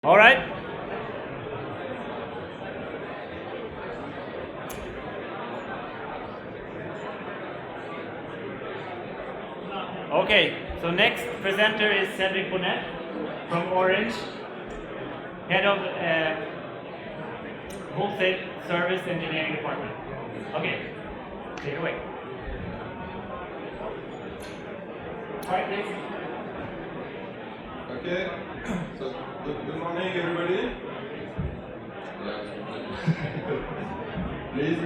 All right. Okay, so next presenter is Cedric Bonnet from Orange, head of wholesale service engineering department. Okay, take it away. All right, next. Okay, so good morning, everybody. Please.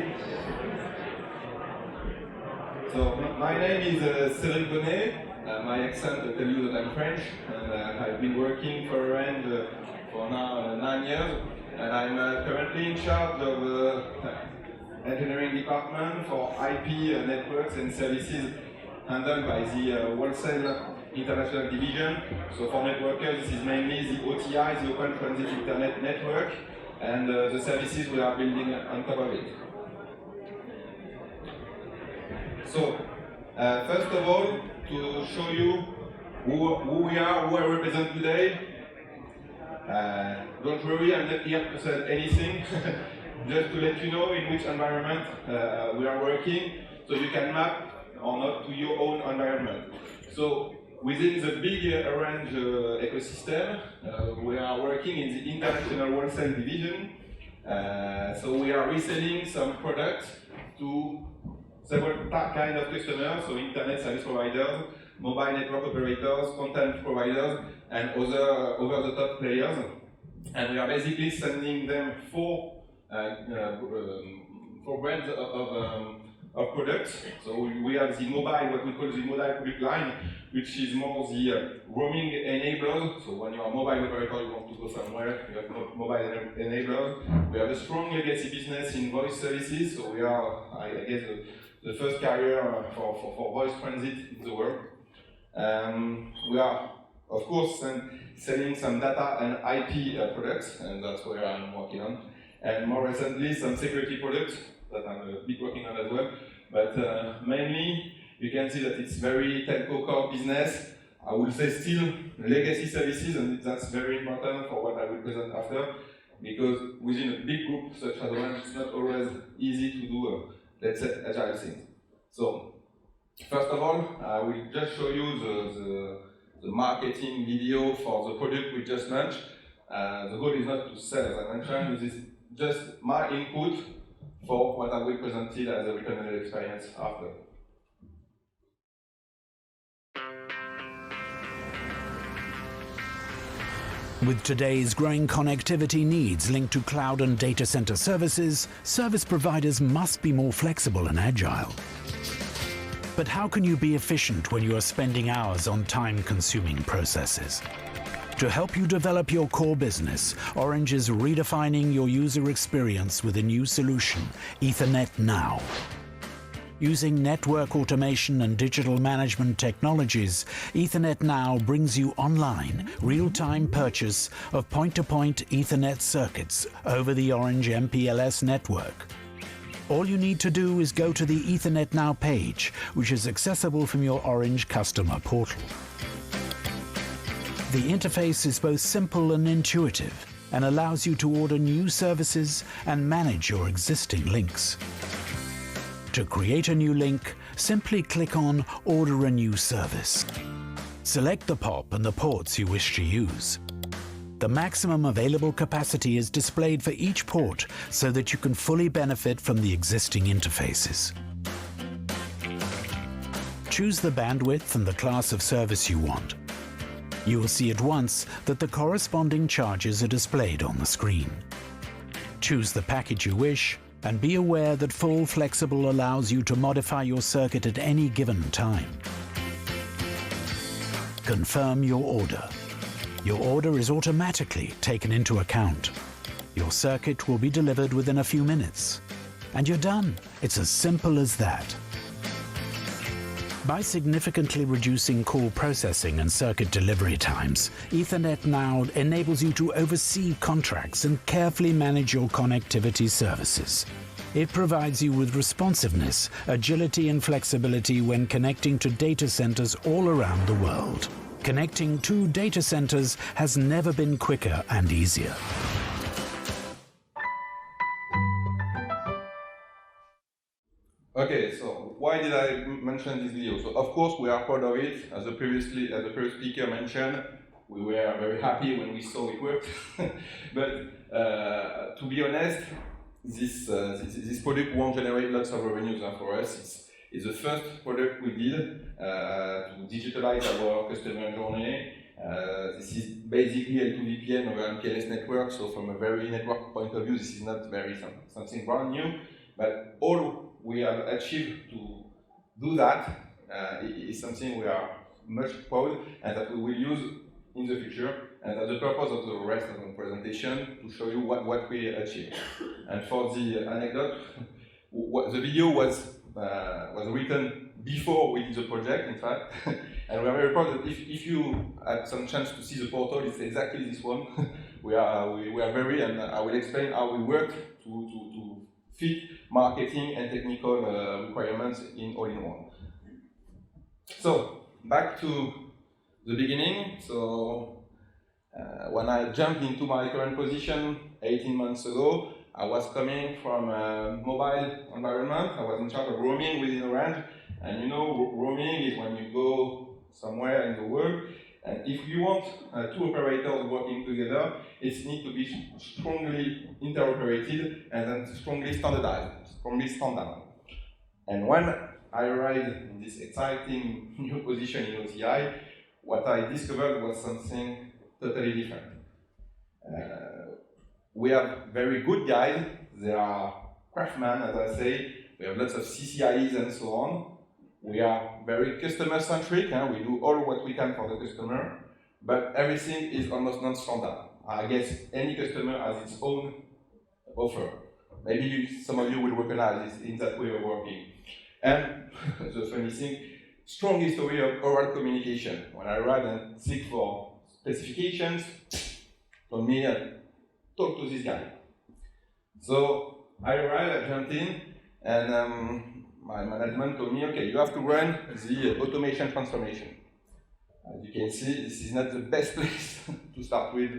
So my name is Cedric Bonnet. My accent will tell you that I'm French, and I've been working for Orange for now 9 years, and I'm currently in charge of engineering department for IP networks and services handled by the wholesale international division. So for networkers, this is mainly the OTI, the Open Transit Internet Network, and the services we are building on top of it. So, first of all, to show you who we are, who I represent today. Don't worry, I'm not here to sell anything, just to let you know in which environment we are working, so you can map or not to your own environment. So, within the big Orange ecosystem, we are working in the international wholesale division. So we are reselling some products to several kind of customers, so internet service providers, mobile network operators, content providers, and other over-the-top players. And we are basically sending them four brands of products. So we have the mobile, what we call the mobile public line, which is more the roaming enablers. So when you're a mobile operator, you want to go somewhere, you have mobile enablers. We have a strong legacy business in voice services. So we are, I guess, the first carrier for voice transit in the world. We are, of course, selling some data and IP products, and that's where I'm working on. And more recently, some security products that I'm a bit working on as well. But mainly, you can see that it's very telco core business. I would say still legacy services, and that's very important for what I will present after, because within a big group such as Orange, it's not always easy to do, let's say, agile things. So, first of all, I will just show you the marketing video for the product we just launched. The goal is not to sell, as I mentioned. This is just my input for what I will present as a recommended experience after. With today's growing connectivity needs linked to cloud and data center services, service providers must be more flexible and agile. But how can you be efficient when you are spending hours on time-consuming processes? To help you develop your core business, Orange is redefining your user experience with a new solution, Ethernet Now. Using network automation and digital management technologies, Ethernet Now brings you online, real-time purchase of point-to-point Ethernet circuits over the Orange MPLS network. All you need to do is go to the Ethernet Now page, which is accessible from your Orange customer portal. The interface is both simple and intuitive and allows you to order new services and manage your existing links. To create a new link, simply click on Order a New Service. Select the POP and the ports you wish to use. The maximum available capacity is displayed for each port so that you can fully benefit from the existing interfaces. Choose the bandwidth and the class of service you want. You will see at once that the corresponding charges are displayed on the screen. Choose the package you wish, and be aware that Full Flexible allows you to modify your circuit at any given time. Confirm your order. Your order is automatically taken into account. Your circuit will be delivered within a few minutes. And you're done. It's as simple as that. By significantly reducing call processing and circuit delivery times, Ethernet Now enables you to oversee contracts and carefully manage your connectivity services. It provides you with responsiveness, agility and flexibility when connecting to data centers all around the world. Connecting two data centers has never been quicker and easier. Okay, so why did I mention this video? So of course we are proud of it. As the previous speaker mentioned, we were very happy when we saw it worked. But to be honest, this product won't generate lots of revenues for us. It's the first product we did to digitalize our customer journey. This is basically L2VPN over MPLS network, so from a very network point of view, this is not very something brand new. But all we have achieved to do that is something we are much proud and that we will use in the future. And that's the purpose of the rest of the presentation, to show you what we achieved. And for the anecdote, the video was written before we did the project, in fact. And we are very proud that if you had some chance to see the portal, it's exactly this one. we are very, and I will explain how we worked to fit marketing and technical requirements in all-in-one. So, back to the beginning. So, when I jumped into my current position 18 months ago, I was coming from a mobile environment. I was in charge of roaming within Orange. And you know, roaming is when you go somewhere in the world, and if you want two operators working together, it needs to be strongly interoperated and then strongly standardized, strongly standard. And when I arrived in this exciting new position in OCI, what I discovered was something totally different. We have very good guys, they are craftsmen, as I say, we have lots of CCIEs and so on. We are very customer-centric, we do all what we can for the customer, but everything is almost non-standard. I guess any customer has its own offer. Maybe some of you will recognize this in that way of working. And the funny thing, strong history of oral communication. When I arrived and seek for specifications, told me, talk to this guy. So I arrived, I jumped in, and my management told me, okay, you have to run the automation transformation. As you can see, this is not the best place to start with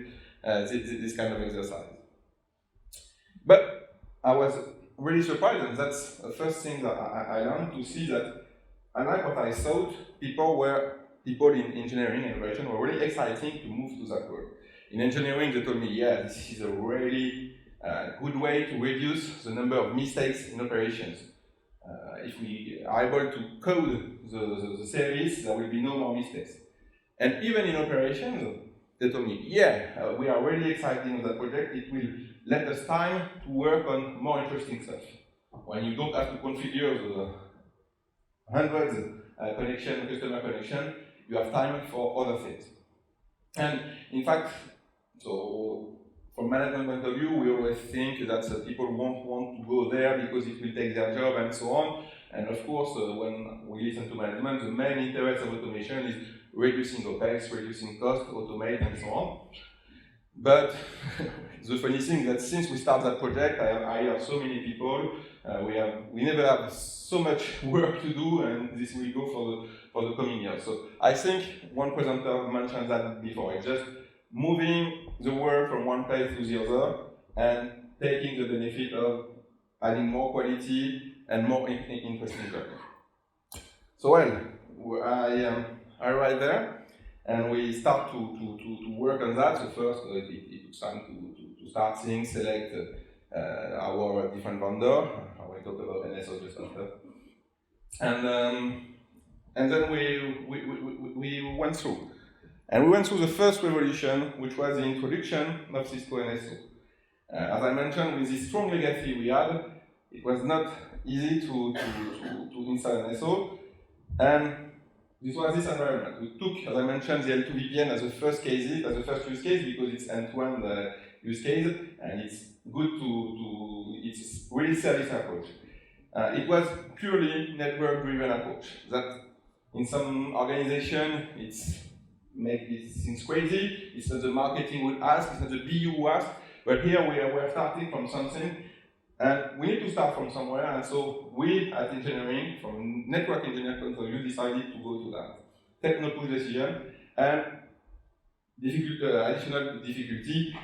this kind of exercise. But I was really surprised, and that's the first thing that I learned, to see that, unlike what I thought, people in engineering and innovation were really exciting to move to that world. In engineering, they told me, yeah, this is a really good way to reduce the number of mistakes in operations. If we are able to code the service, there will be no more mistakes. And even in operations, they told me, yeah, we are really excited in that project. It will let us time to work on more interesting stuff. When you don't have to configure the hundreds customer connection, you have time for other things. And in fact, so from management point of view, we always think that people won't want to go there because it will take their job and so on. And of course, when we listen to management, the main interest of automation is reducing OPEX, reducing cost, automate, and so on. But the funny thing is that since we started that project, I have so many people. We never have so much work to do, and this will go for the coming years. So I think one presenter mentioned that before. It's just moving the work from one place to the other and taking the benefit of adding more quality and more interesting work. So I arrived there, and we start to work on that. So first, it took time to start things, select our different vendor. I will talk about NSO just after. And then we went through. And we went through the first revolution, which was the introduction of Cisco NSO. As I mentioned, with this strong legacy we had, it was not easy to install NSO. And this was this environment. We took, as I mentioned, the L2VPN as the first use case, because it's end-to-end use case, and it's good it's really service approach. It was purely network-driven approach. That in some organization, make these things crazy. It's not the marketing would ask, it's not the BU who ask, but here we are starting from something, and we need to start from somewhere, and so we at engineering, from network engineering point of view, decided to go to that. Take no push decision, And additional difficulty,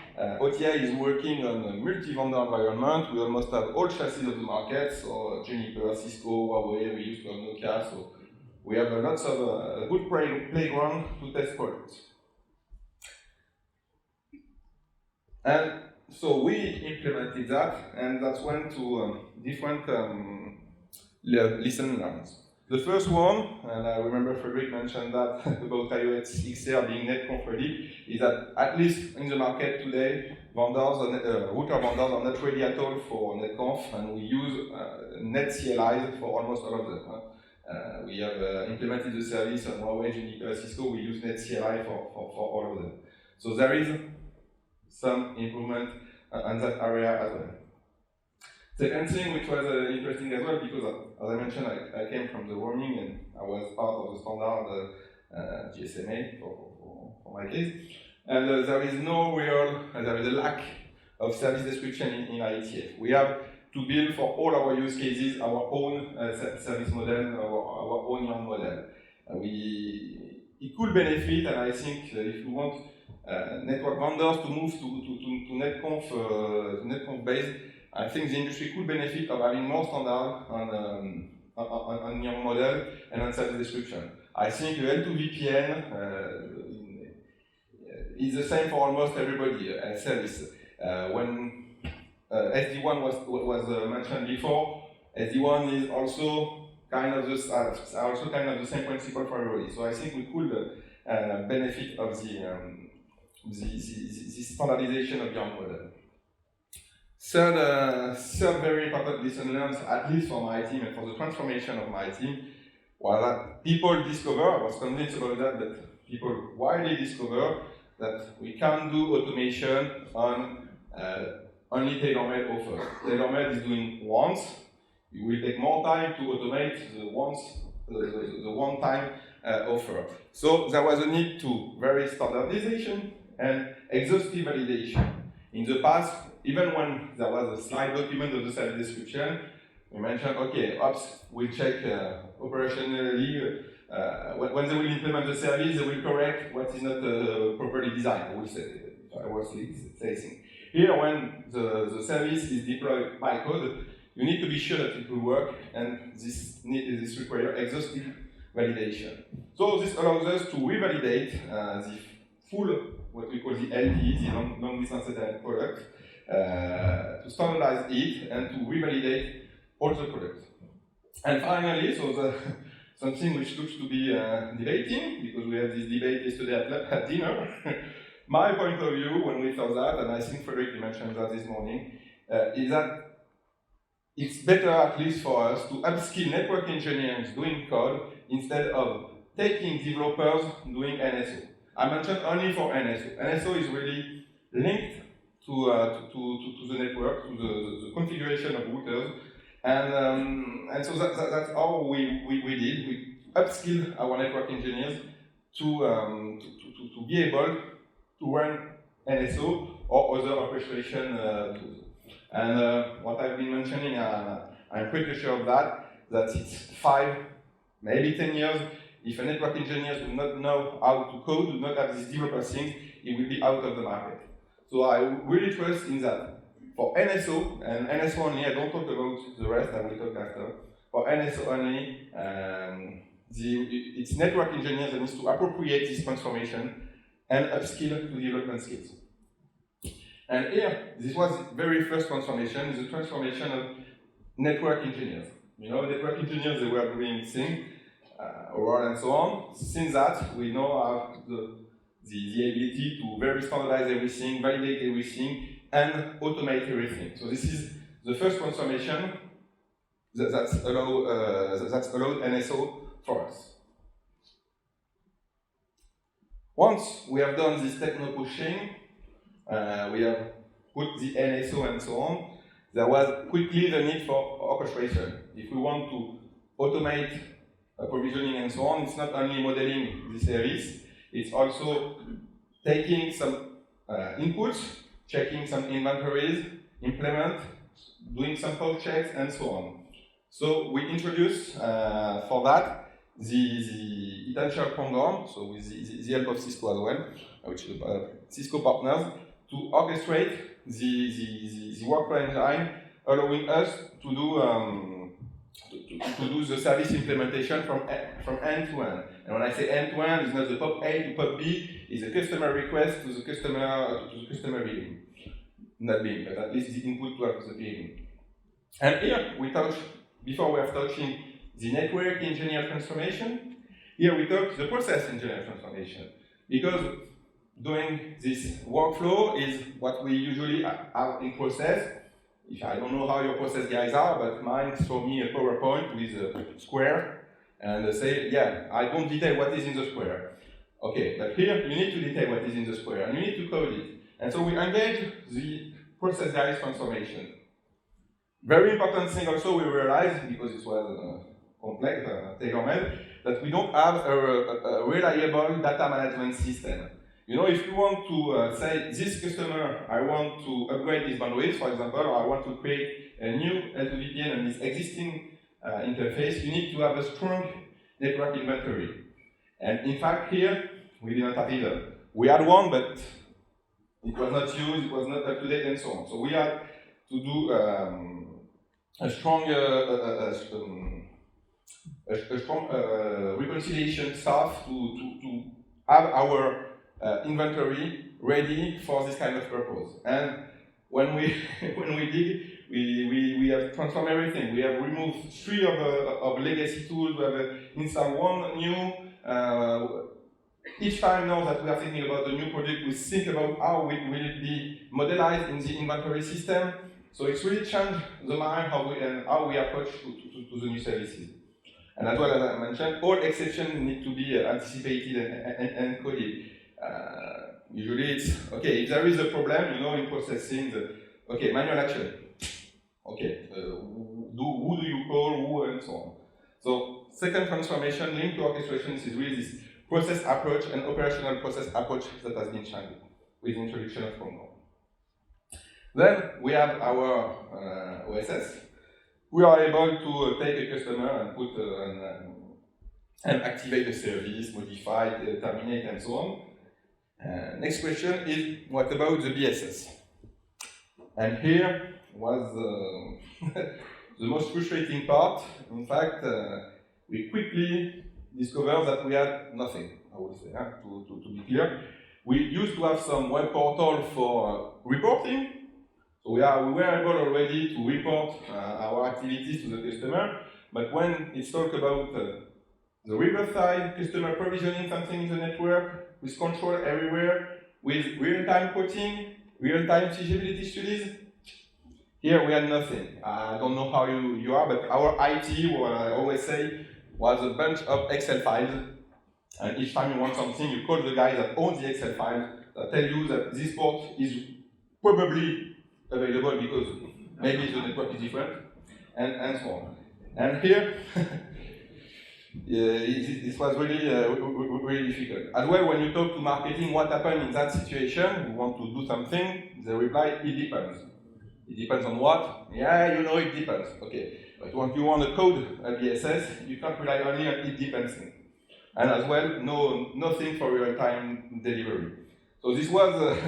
OTI is working on a multi-vendor environment. We almost have all chassis of the market, so Juniper, Cisco, Huawei, we used to have Nokia, so we have lots of good playground to test products. And so we implemented that, and that went to different lesson learns. The first one, and I remember Frederick mentioned that about iOS XR being netconf ready, is that at least in the market today, router vendors are not ready at all for netconf, and we use NetCLI for almost all of them. We have implemented the service on Huawei, Juniper, Cisco. We use NetCLI for all of them. So there is some improvement on that area as well. Second thing, which was interesting as well, because as I mentioned, I came from the roaming and I was part of the standard GSMA for my case. And there is a lack of service description in IETF. We have to build for all our use cases our own service model, our own YARN model. It could benefit, and I think if you want network vendors to move to netconf based, I think the industry could benefit of having more standard on YARN model and on service description. I think L2 VPN is the same for almost everybody service. When SD-WAN was mentioned before, SD-WAN is also kind of the same principle for everybody. So I think we could benefit of the standardization of YARN model. Third very important lesson learned, at least for my team and for the transformation of my team, was that people discover, I was convinced about that, that people widely discover that we can't do automation on only tailor-made offers. Tailor-made is doing once. It will take more time to automate the one-time offer. So there was a need to very standardization and exhaustive validation. In the past, even when there was a slide document of the service description, we mentioned, okay, ops will check operationally, when they will implement the service, they will correct what is not properly designed, I will say, if I was saying. Here, when the service is deployed by code, you need to be sure that it will work, and this requires exhaustive validation. So this allows us to revalidate the full, what we call the LTE, the long distance internet product, to standardize it and to revalidate all the products. And finally, so something which looks to be debating, because we had this debate yesterday at dinner. My point of view when we thought that, and I think Frederick mentioned that this morning, is that it's better, at least for us, to upskill network engineers doing code instead of taking developers doing NSO. I mentioned only for NSO. NSO is really linked to the network, to the configuration of routers, and so that's how we did. We upskilled our network engineers to be able to run NSO or other orchestration tools. And what I've been mentioning, I'm pretty sure of that it's 5, maybe 10 years. If a network engineer does not know how to code, do not have these developer things, it will be out of the market. So I really trust in that. For NSO, and NSO only, I don't talk about the rest, I will talk after. For NSO only, it's network engineers that needs to appropriate this transformation and upskill to development skills. And here, this was the very first transformation, is the transformation of network engineers. You know, network engineers, they were doing things, and so on. Since that, we now have the ability to very standardize everything, validate everything, and automate everything. So this is the first transformation that's allowed NSO for us. Once we have done this techno pushing, we have put the NSO and so on, there was quickly the need for orchestration. If we want to automate provisioning and so on, it's not only modeling the service, it's also taking some inputs, checking some inventories, implement, doing some pulse checks, and so on. So we introduced for that the essential program, so with the help of Cisco as well, which is Cisco partners, to orchestrate the workflow engine, allowing us to do the service implementation from end to end. And when I say end to end, it's not the POP A to POP B, it's a customer request to the customer billing. Not billing, but at least the input to the billing. And here we touch, before we are touching the network engineer transformation, here we touch the process engineer transformation. Because doing this workflow is what we usually have in process. I don't know how your process guys are, but mine show me a PowerPoint with a square and say, yeah, I don't detail what is in the square. Okay, but here you need to detail what is in the square and you need to code it. And so we engage the process guys transformation. Very important thing also we realized, because it was complex, tailor-made, that we don't have a reliable data management system. You know, if you want to say, this customer, I want to upgrade this bandwidth, for example, or I want to create a new L2 VPN on this existing interface, you need to have a strong network inventory. And in fact, here, we didn't have either. We had one, but it was not used, it was not up to date, and so on. So we had to do a strong reconciliation stuff to have our inventory ready for this kind of purpose. And when we dig, we have transformed everything. We have removed 3 of legacy tools. We have installed 1 new. Each time now that we are thinking about the new project, we think about how it will be modelized in the inventory system. So it's really changed the mind how we approach to the new services. And as well as I mentioned, all exceptions need to be anticipated and coded. Usually it's, okay, if there is a problem, you know, in processing, okay, manual action. Okay, who do you call, who, and so on. So, second transformation linked to orchestrations is really this process approach and operational process approach that has been changed with the introduction of Congo. Then we have our OSS. We are able to take a customer and put and activate the service, modify, terminate, and so on. Next question is, what about the BSS? And here was the most frustrating part. In fact, we quickly discovered that we had nothing, I would say, to be clear. We used to have some web portal for reporting. So we were able already to report our activities to the customer, but when it's talked about the riverside, customer provisioning something in the network, with control everywhere, with real-time quoting, real-time feasibility studies, here we had nothing. I don't know how you are, but our IT, what I always say, was a bunch of Excel files, and each time you want something, you call the guy that owns the Excel file, that tell you that this port is probably available because maybe the network is different, and so on. And here, this was really, really difficult. As well, when you talk to marketing, what happened in that situation, we want to do something, they reply, it depends. It depends on what? Yeah, you know, it depends. Okay, but when you want to code a BSS, you can't rely only on it depends thing. And as well, nothing for real-time delivery. So this was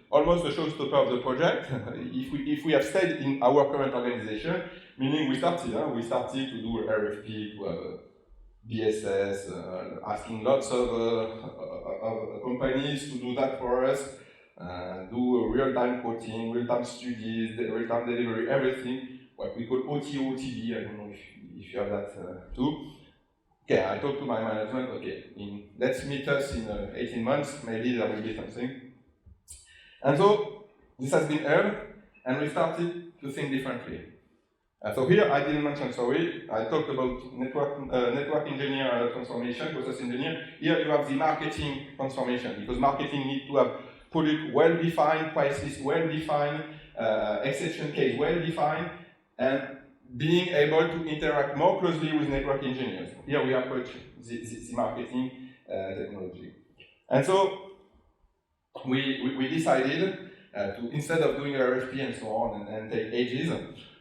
almost a showstopper of the project. If we have stayed in our current organization, meaning we started to do RFP, to have BSS, asking lots of companies to do that for us, do real-time quoting, real-time studies, real-time delivery, everything, what we call OT/OTD. I don't know if you have that too. Okay, I talked to my management, okay, let's meet us in 18 months, maybe there will be something. And so, this has been heard, and we started to think differently. So here, I didn't mention, sorry, I talked about network engineer transformation, process engineer. Here you have the marketing transformation, because marketing needs to have product well-defined, price list well-defined, exception case well-defined, and being able to interact more closely with network engineers. Here we approach the marketing technology. And so, we decided to, instead of doing RFP and so on and take ages,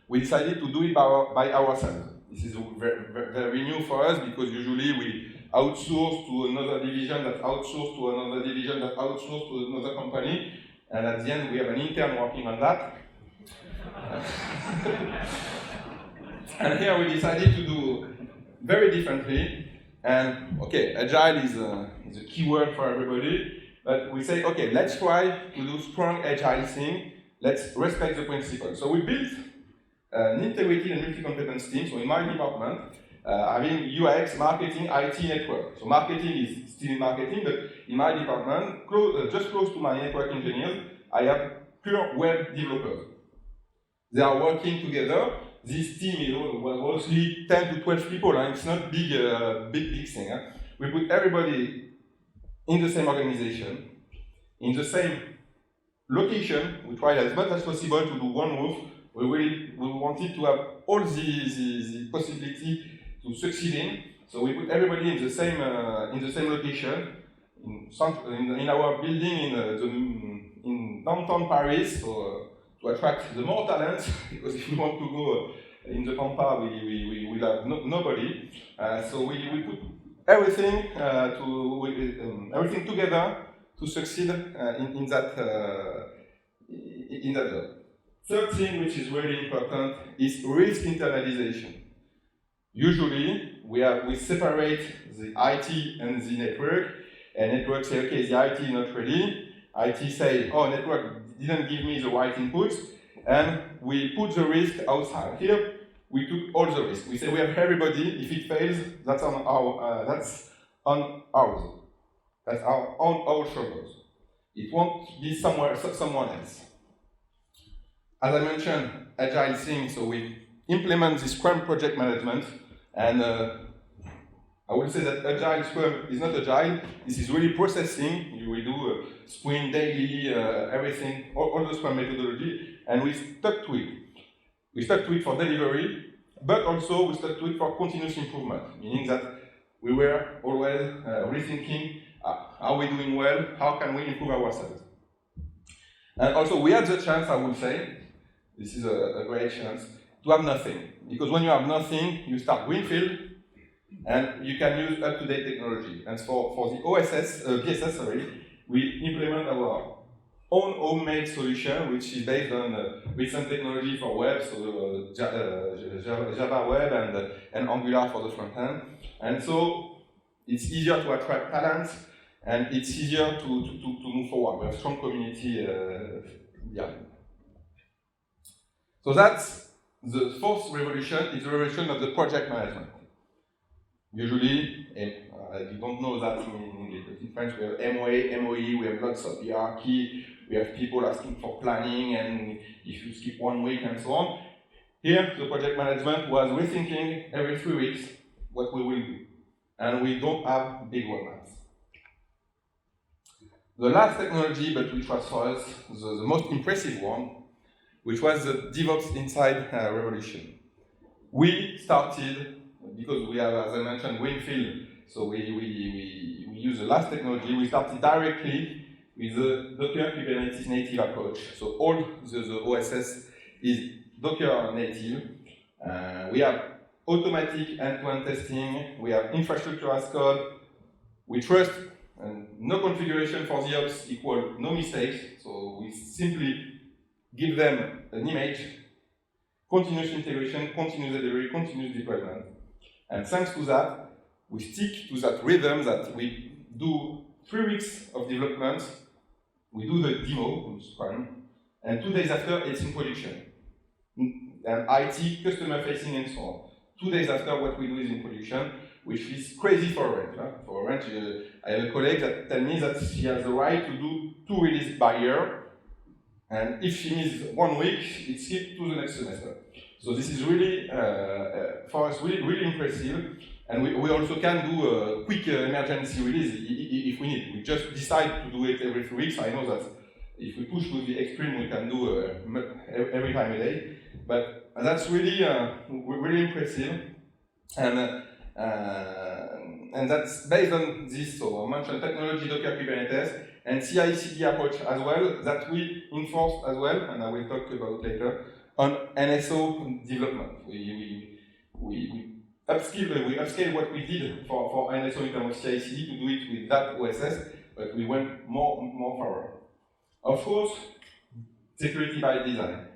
we decided to do it by ourselves. This is very new for us because usually we outsource to another division that outsource to another division that outsource to another company, and at the end we have an intern working on that. And here we decided to do very differently. And okay, agile is a key word for everybody, but we say, okay, let's try to do strong agile thing. Let's respect the principles. So we built an integrated and multi-competence team. So in my department, having UX, marketing, IT, network. So marketing is still in marketing, but in my department, just close to my network engineers, I have pure web developers. They are working together. This team was mostly 10 to 12 people, and it's not big thing. We put everybody in the same organization, in the same location. We tried as much as possible to do one roof. We wanted to have all the possibility to succeed in. So we put everybody in the same location, in our building in downtown Paris. So, to attract the more talent, because if we want to go in the Pampa, we will have nobody. So we put everything everything together to succeed in that job. Third thing, which is really important, is risk internalization. Usually, we separate the IT and the network, and network say, okay, the IT is not ready. IT say, oh, network didn't give me the right inputs, and we put the risk outside. Here, we took all the risk. We say we have everybody. If it fails, that's on ours. That's on our shoulders. It won't be someone else. As I mentioned, agile thing. So we implement the Scrum project management, and I would say that agile Scrum is not agile. This is really processing. We do sprint daily, everything, all the Scrum methodology, and we stuck to it. We stuck to it for delivery, but also we stuck to it for continuous improvement, meaning that we were always rethinking, are we doing well? How can we improve ourselves? And also we had the chance, I would say, this is a great chance, to have nothing. Because when you have nothing, you start greenfield, and you can use up-to-date technology. And for the PSS, we implement our own homemade solution, which is based on recent technology for web, so Java Web and Angular for the front end. And so it's easier to attract talent, and it's easier to move forward. We have a strong community behind. So that's the fourth revolution, is the revolution of the project management. Usually, you don't know that in English, but in French we have MOA, MOE, we have lots of hierarchy, we have people asking for planning, and if you skip 1 week and so on. Here, the project management was rethinking every 3 weeks what we will do. And we don't have big roadmaps. The last technology, but which was for us the most impressive one, which was the DevOps Inside revolution. We started, because we have, as I mentioned, greenfield, so we use the last technology. We started directly with the Docker Kubernetes native approach. So all the OSS is Docker native. We have automatic end-to-end testing. We have infrastructure as code. We trust no configuration for the ops equal no mistakes. So we simply give them an image, continuous integration, continuous delivery, continuous deployment. And thanks to that, we stick to that rhythm that we do 3 weeks of development, we do the demo in Scrum, and 2 days after it's in production. And IT, customer facing, and so on. 2 days after, what we do is in production, which is crazy for Orange. For Orange, I have a colleague that tells me that she has the right to do 2 releases by year, and if she misses 1 week, it's skipped to the next semester. So this is really, for us, really impressive. And we also can do a quick emergency release if we need. We just decide to do it every 3 weeks. I know that if we push to the extreme, we can do every time a day. But that's really, really impressive. And that's based on this. So I mentioned technology, Docker, Kubernetes, and CI/CD approach as well, that we enforce as well, and I will talk about later, on NSO development. we upscale what we did for NSO in terms of CI/CD to do it with that OSS, but we went more further. Of course, security by design.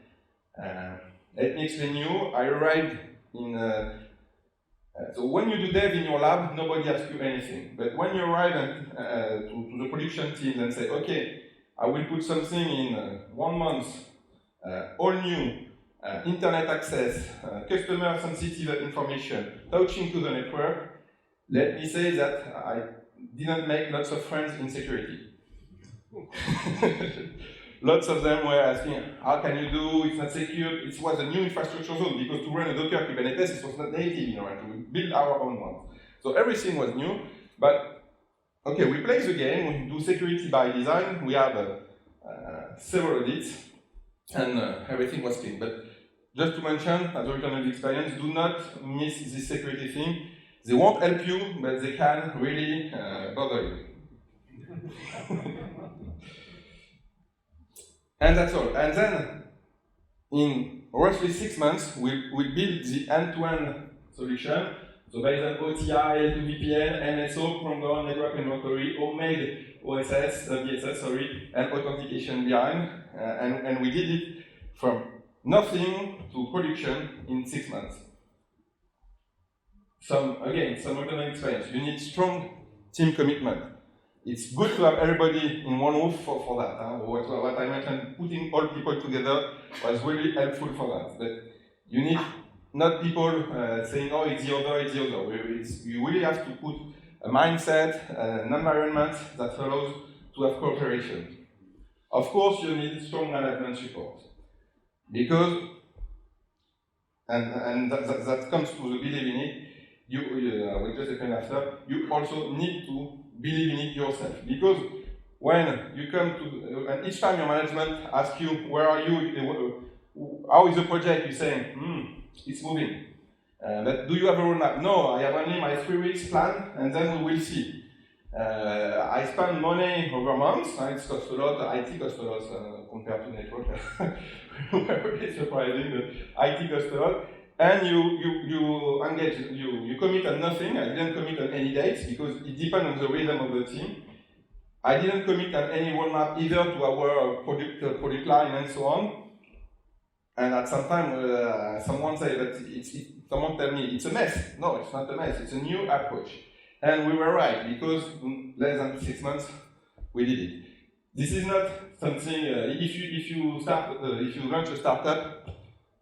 Let me explain you. I arrived in. So when you do dev in your lab, nobody asks you anything. But when you arrive to the production team and say, okay, I will put something in 1 month, all new, internet access, customer sensitive information, touching to the network, let me say that I didn't make lots of friends in security. Lots of them were asking, how can you do, it's not secure, it was a new infrastructure zone, because to run a Docker Kubernetes, it was not native in Orange, we built our own one. So everything was new, but okay, we play the game, we do security by design, we have several audits, and everything was clean. But just to mention, as a return of experience, do not miss this security thing. They won't help you, but they can really bother you. And that's all. And then, in roughly 6 months, we build the end-to-end solution. So based on OTI, L2VPN, NSO, Chrome network inventory, homemade OSS, VSS, and authentication behind. And we did it from nothing to production in 6 months. Again, some autonomous experience. You need strong team commitment. It's good to have everybody in one roof for that. What I mentioned, putting all people together was really helpful for that. But you need not people saying, oh, it's the other, it's the other. You really have to put a mindset, an environment that allows to have cooperation. Of course, you need strong management support. Because, and that comes to the belief in it, we'll just explain after, you also need to believe in it yourself. Because when you come to, and each time your management asks you, where are you, how is the project, you say, it's moving. But do you have a roadmap? No, I have only my 3 weeks plan, and then we will see. I spend money over months, it costs a lot, IT costs a lot compared to network. It's surprising, but IT costs a lot. And you engage, you commit on nothing. I didn't commit on any dates because it depends on the rhythm of the team. I didn't commit on any roadmap either to our product line and so on. And at some time, someone said that someone tell me it's a mess. No, it's not a mess. It's a new approach. And we were right because in less than 6 months we did it. This is not something. If you launch a startup,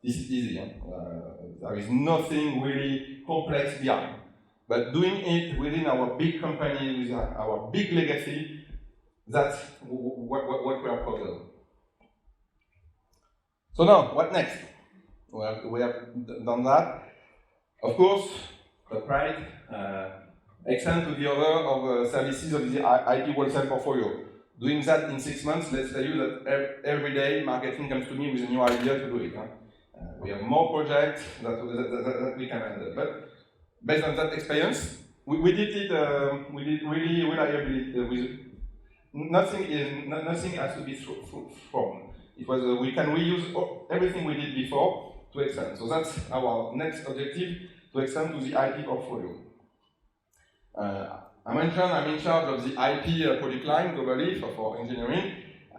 this is easy. There is nothing really complex behind. But doing it within our big company, with our big legacy, that's what we are proud of. So now, what next? Well, we have done that. Of course, the pride, extend to the other of services of the IP wholesale portfolio. Doing that in 6 months, let's tell you that every day marketing comes to me with a new idea to do it. We have more projects that we can handle. But based on that experience, we did it. We did really reliability with nothing has to be from. It was we can reuse everything we did before to extend. So that's our next objective, to extend to the IP portfolio. I mentioned I'm in charge of the IP product line globally for engineering.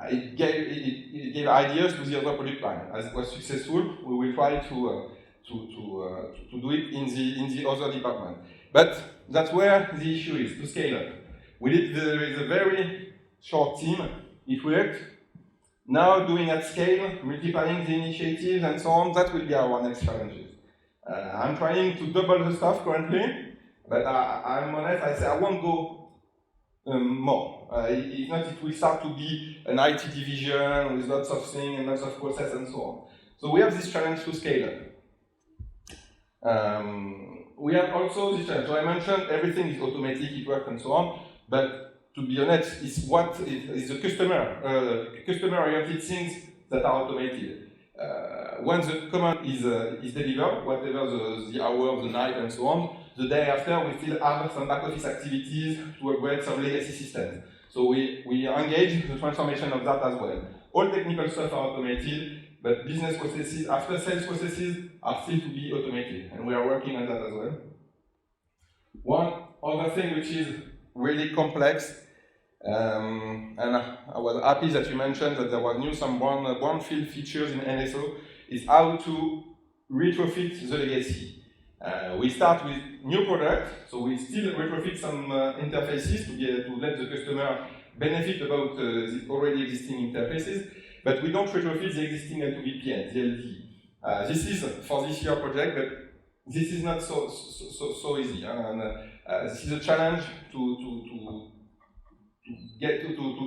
It gave ideas to the other product line. As it was successful, we will try to do it in the other department. But that's where the issue is, to scale up. There is a very short team. It worked. Now doing at scale, multiplying the initiatives and so on, that will be our next challenges. I'm trying to double the stuff currently, but I'm honest, I say I won't go more. If not, it will start to be an IT division with lots of things and lots of process and so on. So we have this challenge to scale up. We have also this challenge. So I mentioned everything is automatic, it works and so on, but to be honest, it's what is the customer-oriented things that are automated. When the command is delivered, whatever the hour of the night and so on, the day after we still have some back office activities to upgrade some legacy systems. So we engage the transformation of that as well. All technical stuff are automated. but business processes, after sales processes, are still to be automated, and we are working on that as well. One other thing which is really complex, and I was happy that you mentioned that there was some brownfield features in NSO, is how to retrofit the legacy. We start with new product, so we still retrofit some interfaces to let the customer benefit about the already existing interfaces, but we don't retrofit the existing L2VPN, the LTE. This is for this year project, but this is not so easy, and this is a challenge to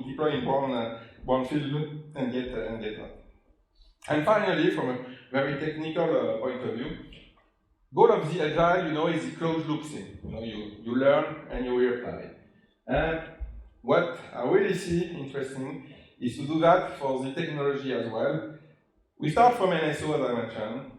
deploy in brownfield and get that. And finally, from a very technical point of view, goal of the agile, is the closed loop thing. You learn and you reapply. And what I really see interesting is to do that for the technology as well. We start from NSO, as I mentioned.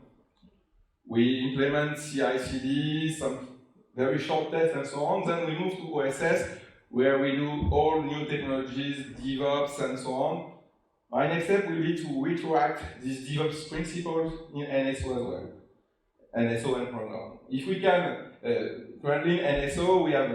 We implement CI/CD, some very short tests and so on. Then we move to OSS, where we do all new technologies, DevOps and so on. My next step will be to retroact these DevOps principles in NSO as well. NSO and program. If we can, currently in NSO we have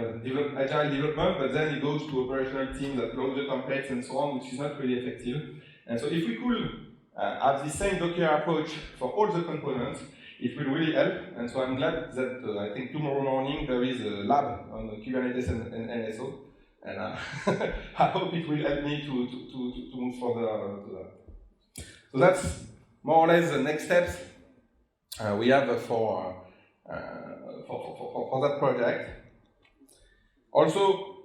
agile development, but then it goes to operational teams that load the templates and so on, which is not really effective. And so if we could have the same Docker approach for all the components, it will really help. And so I'm glad that I think tomorrow morning there is a lab on Kubernetes and NSO. And I hope it will help me to move further to that. So that's more or less the next steps we have for that project. Also,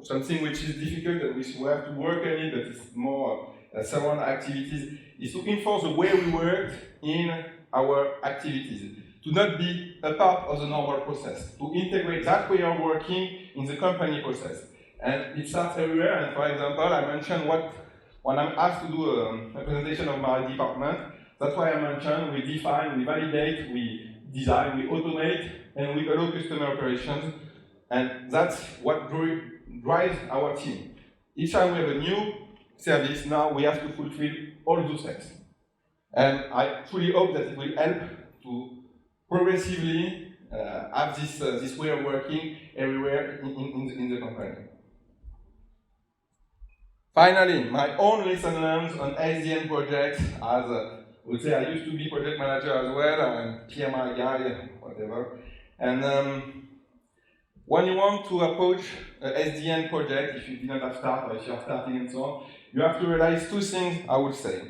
something which is difficult and we have to work on it, but it's more several activities, is to enforce the way we work in our activities. To not be a part of the normal process, to integrate that way of working in the company process. And it starts everywhere, and for example, I mentioned when I'm asked to do a presentation of my department, that's why I mentioned we define, we validate, we design, we automate, and we allow customer operations, and that's what drives our team. Each time we have a new service, now we have to fulfill all those steps. And I truly hope that it will help to progressively have this way of working everywhere in the company. Finally, my own lesson learned on SDN projects, as I would say I used to be project manager as well, and PMI guy, whatever. And when you want to approach an SDN project, if you did not have start or if you are starting and so on, you have to realize two things, I would say.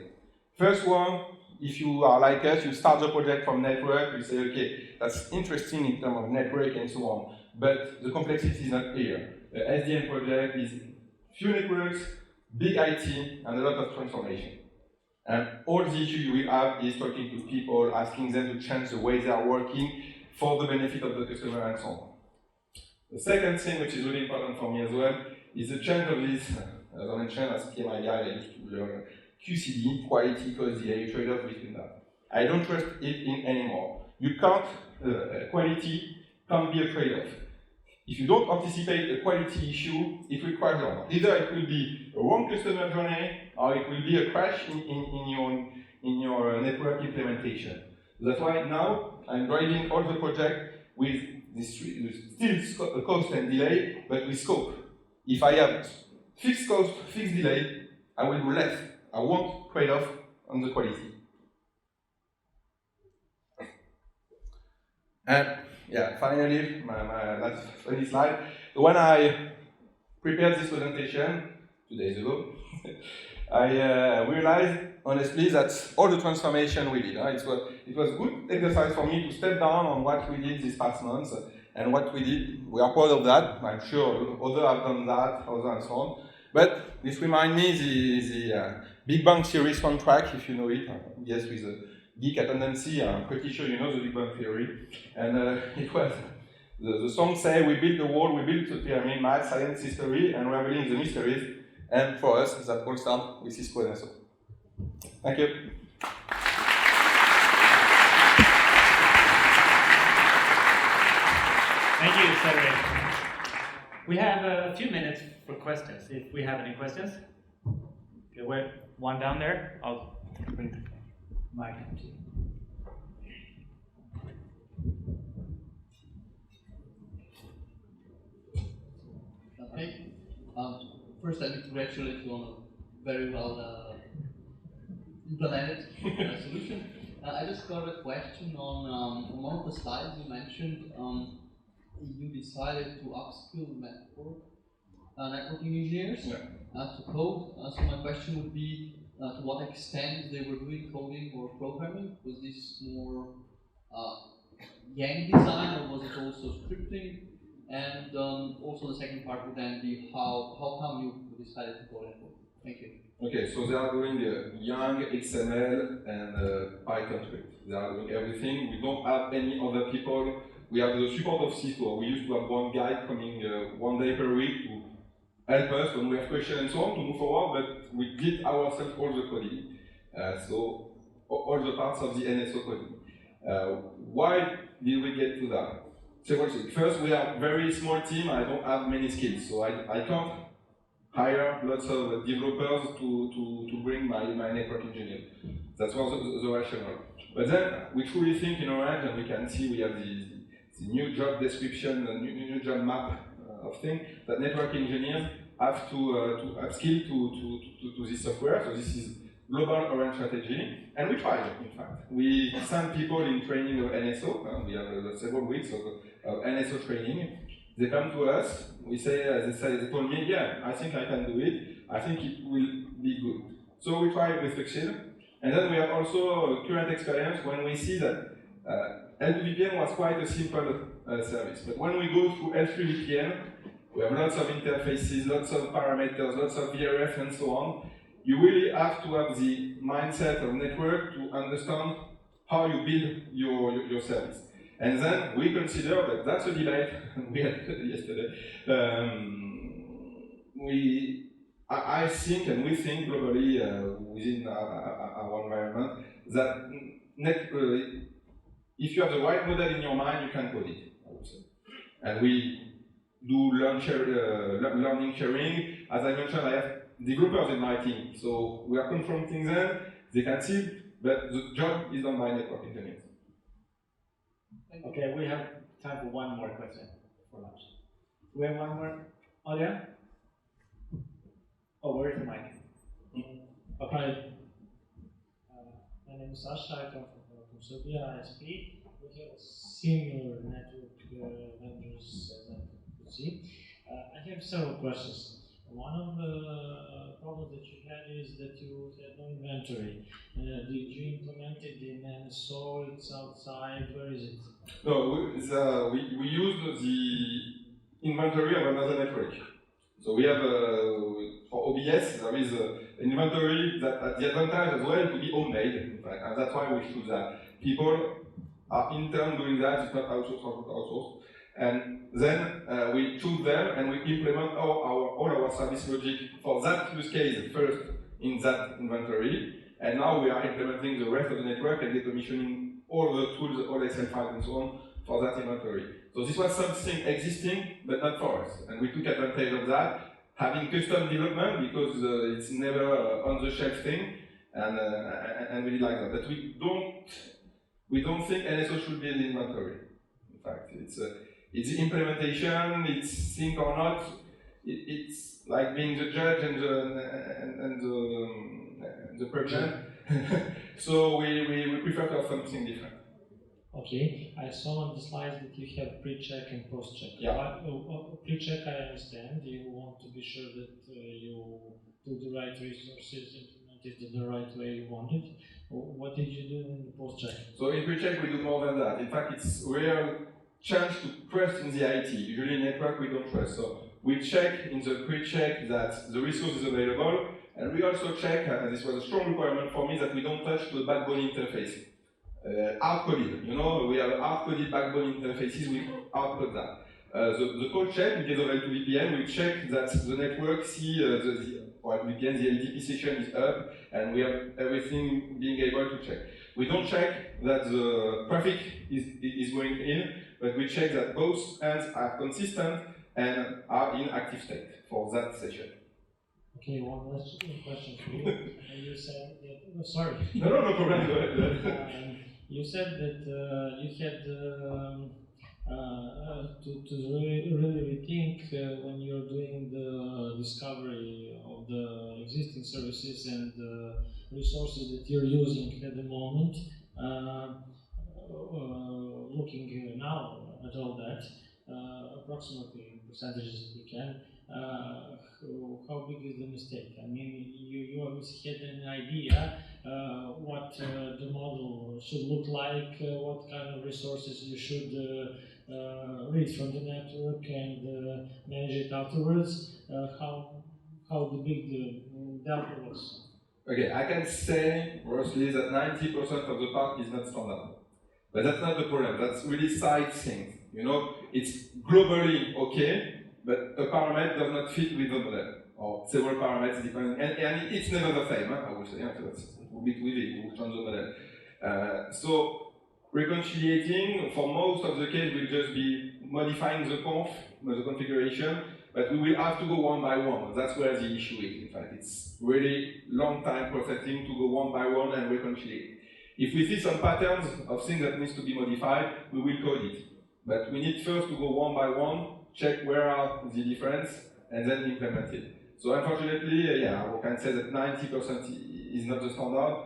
First one, if you are like us, you start the project from network, you say, okay, that's interesting in terms of network and so on, but the complexity is not here. The SDN project is few networks, big IT, and a lot of transformation. And all the issue you will have is talking to people, asking them to change the way they are working for the benefit of the customer and so on. The second thing, which is really important for me as well, is the change of this, as I mentioned, as PMI guy, I used to learn QCD, quality, cost delay, trade-off between that. I don't trust it in anymore. You can't, quality can't be a trade-off. If you don't anticipate a quality issue, it will crash down. Either it will be a wrong customer journey, or it will be a crash in your network implementation. That's why now I'm driving all the project with this still cost and delay, but with scope. If I have fixed cost, fixed delay, I will do less. I won't trade off on the quality. And yeah, finally, my last funny slide. When I prepared this presentation 2 days ago, I realized honestly that all the transformation we did, it was good exercise for me to step down on what we did these past months and what we did. We are proud of that. I'm sure others have done that, others and so on. But this reminds me the Big Bang Theory soundtrack, if you know it. Yes, with a geek attendancy, I'm pretty sure you know the Big Bang Theory. And it was, the song say, we built the world, we built the pyramid, math, science, history, and revealing the mysteries. And for us, that all starts with Cisco NSO. Thank you. Thank you, Cedric. We have a few minutes for questions, if we have any questions. Okay, wait, one down there. I'll bring mic to you. Okay. First, let me congratulate you on a very well implemented solution. I just got a question on one of the slides you mentioned. You decided to upskill networking engineers to code. So my question would be, to what extent they were doing coding or programming? Was this more Yang design, or was it also scripting? And also the second part would then be how come you decided to go network? Thank you. Okay, so they are doing Yang, XML, and Python script. They are doing everything. We don't have any other people. We have the support of Cisco. We used to have one guy coming 1 day per week to help us when we have questions and so on to move forward, but we did ourselves all the coding. So all the parts of the NSO coding. Why did we get to that? Several things. First, we are a very small team. I don't have many skills, so I can't hire lots of developers to bring my network engineers. That was the rationale. But then we truly think in Orange, and we can see we have the new job description, the new job map of things, that network engineers have to upskill to this software. So this is global Orange strategy, and we tried, in fact. We send people in training of NSO. We have several weeks of NSO training. They come to us, they told me, yeah, I think I can do it, I think it will be good. So we try, we succeed. And then we have also current experience when we see that L2VPN was quite a simple service. But when we go through L3VPN, we have lots of interfaces, lots of parameters, lots of VRF and so on. You really have to have the mindset of network to understand how you build your service. And then we consider that that's a debate we had yesterday. I think, and we think globally within our environment, that if you have the right model in your mind, you can code it, I would say. And we do learning sharing. As I mentioned, I have developers in my team, so we are confronting them, they can see, but the job is done by network engineers. Okay, we have time for one more question for lunch. Do we have one more? Olia? Oh, where is the mic? Okay. My name is Sasha, I come from Serbia, ISP. We have similar network vendors that you see. I have several questions. One of the problems that you had is that you had no inventory. Did you implement it in NSO? It's outside? Where is it? No, we use the inventory of another network. So we have, for OBS, there is an inventory that has the advantage as well to be homemade, in fact, and that's why we choose that. People are in turn doing that, it's not outsourced. And then we choose them and we implement all our service logic for that use case first in that inventory. And now we are implementing the rest of the network and decommissioning all the tools, all Excel files and so on for that inventory. So this was something existing, but not for us. And we took advantage of that, having custom development because it's never on-the-shelf thing, and we did like that. But we don't think NSO should be in the inventory. In fact, it's the implementation, it's think or not, it's like being the judge and the president. So we prefer to have something different. Okay, I saw on the slides that you have pre-check and post-check. Yeah. Pre-check, I understand. You want to be sure that you do the right resources, implement it in the right way you want it. What did you do in the post-check? So in pre-check we do more than that. In fact, it's real chance to trust in the IT. Usually in network we don't trust. So we check in the pre-check that the resource is available, and we also check, and this was a strong requirement for me, that we don't touch the backbone interface. Hard-coded, we have hard-coded backbone interfaces, we hard-code that. The code check, in case of L2VPN, we check that the network see for VPN, the LDP session is up, and we have everything being able to check. We don't check that the traffic is going in, but we check that both ends are consistent and are in active state for that session. Okay, one last question for you. You said that, oh, sorry. No problem. Go ahead. You said that you had to really rethink when you're doing the discovery of the existing services and resources that you're using at the moment. Looking now at all that, approximately percentages if you can, how big is the mistake? I mean, you obviously had an idea what the model should look like, what kind of resources you should read from the network and manage it afterwards. How the big the delta was. Okay, I can say roughly that 90% of the part is not standard. But that's not the problem, that's really side things. You know, it's globally okay, but a parameter does not fit with the model. Or several parameters depending, and it's never the same, I would say. So that's a bit with it, we'll change the model. So reconciliating, for most of the case, will just be modifying the configuration, but we will have to go one by one. That's where the issue is. In fact, it's really long time processing to go one by one and reconciliate. If we see some patterns of things that needs to be modified, we will code it. But we need first to go one by one, check where are the difference, and then implement it. So unfortunately, yeah, we can say that 90% is not the standard.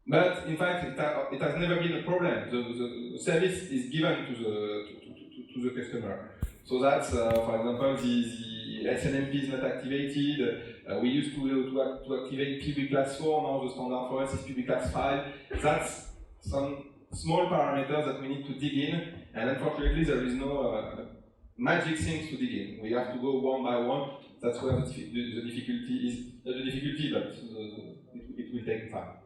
But in fact, it has never been a problem. The service is given to the customer. So that's, for example, the SNMP is not activated. We used to activate PB class 4, now the standard for us is PB class 5. That's some small parameters that we need to dig in, and unfortunately there is no magic things to dig in. We have to go one by one. That's where the difficulty is. Not the difficulty, but it will take time.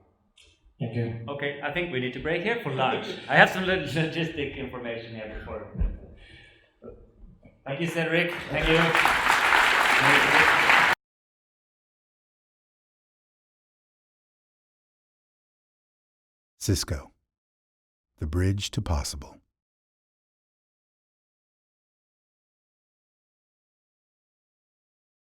Thank you. Okay, I think we need to break here for lunch. I have some logistic information here before. Thank you, Cedric. Thank you. Cisco, the bridge to possible.